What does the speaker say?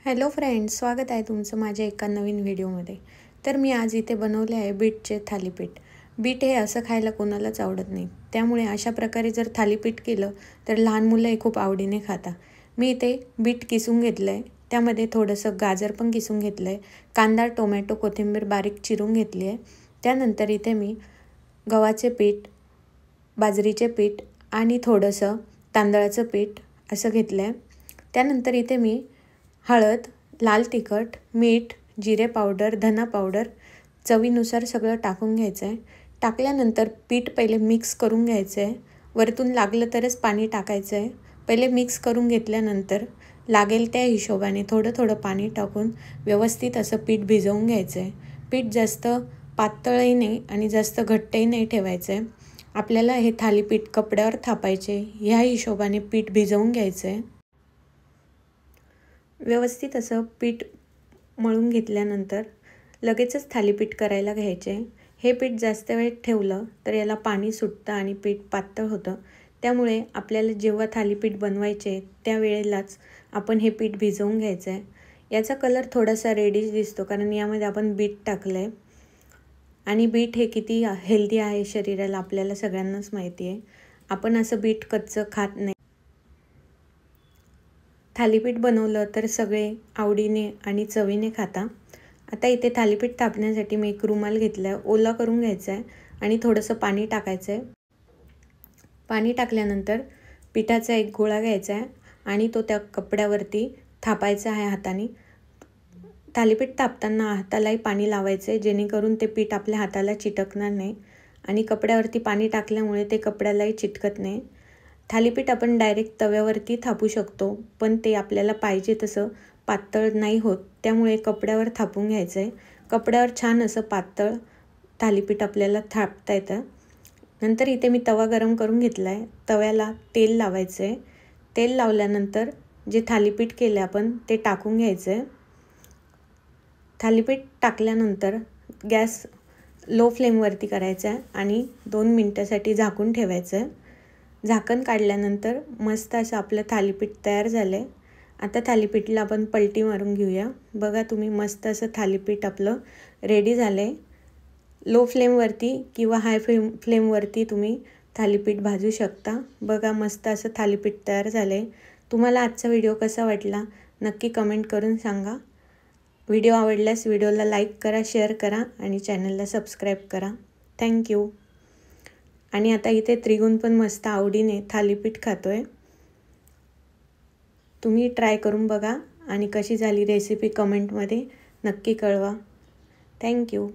Hello friends, स्वागत आहे तुमचं माझ्या एका नवीन व्हिडिओमध्ये। तर मी आज इथे बनवले आहे बीटचे थालीपीठ। बीट हे असं खायला कोणालाच आवडत नाही, त्यामुळे अशा प्रकारे जर थालीपीठ केलं तर लहान मुलंही खूप आवडीने खातात। मी इथे बीट किसून घेतलं आहे, त्यामध्ये थोडंसं गाजर पण किसून घेतलं आहे, कांदा, टोमॅटो, कोथिंबीर बारीक चिरून घेतली आहे। त्यानंतर इथे मी गव्हाचे पीठ, बाजरीचे पीठ आणि थोडंसं तांदळाचं पीठ असं घेतलं आहे। त्यानंतर इथे मी हळद, लाल तिखट, मीठ, जिरे पावडर, धना पावडर चवीनुसार सगळं टाकून घ्यायचं आहे। टाकल्यानंतर पीठ पहिले मिक्स करून घ्यायचं आहे। वरतून लागलं तरच पाणी टाकायचं आहे। पहिले मिक्स करून घेतल्यानंतर लागेल त्या हिशोबाने थोडं थोडं पाणी टाकून व्यवस्थित असं पीठ भिजवून घ्यायचं आहे। पीठ जास्त पातळही नाही आणि जास्त घट्टही नाही ठेवायचं आहे। आपल्याला हे थालीपीठ कपड्यावर थापायचे, ह्या हिशोबाने पीठ भिजवून घ्यायचं आहे। व्यवस्थित असं पीठ मळून घेतल्यानंतर लगेचच थालीपीठ करायला घ्यायचे। हे पीठ जास्त वेळ ठेवलं तर याला पाणी सुटतं आणि पीठ पातळ होतं, त्यामुळे आपल्याला जेव्हा थालीपीठ बनवायचे त्यावेळेलाच आपण हे पीठ भिजवून घ्यायचं आहे। याचा कलर थोडासा रेडिश दिसतो कारण यामध्ये आपण बीट टाकलं आहे आणि बीट हे किती हेल्दी आहे शरीराला आपल्याला सगळ्यांनाच माहिती आहे। आपण असं बीट कच्चं खात नाही। थालीपीठ बनवलं तर सगळे आवडीने आणि चवीने खाता। आता इथे थालीपीठ थापण्यासाठी मी एक रुमाल घेतला आहे, ओला करून घ्यायचा आहे आणि थोडंसं पाणी टाकायचं आहे। पाणी टाकल्यानंतर पिठाचा एक गोळा घ्यायचा आहे आणि तो त्या कपड्यावरती थापायचा आहे हाताने। थालीपीठ थापताना हातालाही पाणी लावायचं आहे, जेणेकरून ते पीठ आपल्या हाताला चिटकणार नाही आणि कपड्यावरती पाणी टाकल्यामुळे ते कपड्यालाही चिटकत नाही। थालीपीठ आपण डायरेक्ट तव्यावरती थापू शकतो, पण ते आपल्याला पाहिजे तसं पातळ नाही होत, त्यामुळे कपड्यावर थापून घ्यायचं आहे। कपड्यावर छान असं पातळ थालीपीठ आपल्याला थापता येतं। नंतर इथे मी तवा गरम करून घेतला आहे, तव्याला तेल लावायचं आहे। तेल लावल्यानंतर जे थालीपीठ केले आपण ते टाकून घ्यायचं आहे। थालीपीठ टाकल्यानंतर गॅस लो फ्लेमवरती करायचा आहे आणि 2 मिनिटासाठी झाकून ठेवायचं आहे। झाकण काढल्यानंतर मस्त असं आपलं थालीपीठ तयार झालं आहे। आता थालीपीठला आपण पलटी मारून घेऊया। बघा तुम्ही, मस्त असं थालीपीठ आपलं रेडी झालं आहे। लो फ्लेमवरती किंवा हाय फ्लेमवरती तुम्ही थालीपीठ भाजू शकता। बघा, मस्त असं थालीपीठ तयार झालं आहे। तुम्हाला आजचा व्हिडिओ कसा वाटला नक्की कमेंट करून सांगा। व्हिडिओ आवडल्यास व्हिडिओला लाईक करा, शेअर करा आणि चॅनलला सबस्क्राईब करा। थँक्यू। आणि आता इथे त्रिगुण पण मस्त आवडीने थालीपीठ खातोय। तुम्ही ट्राय करून बघा आणि कशी झाली रेसिपी कमेंटमध्ये नक्की कळवा। थँक्यू।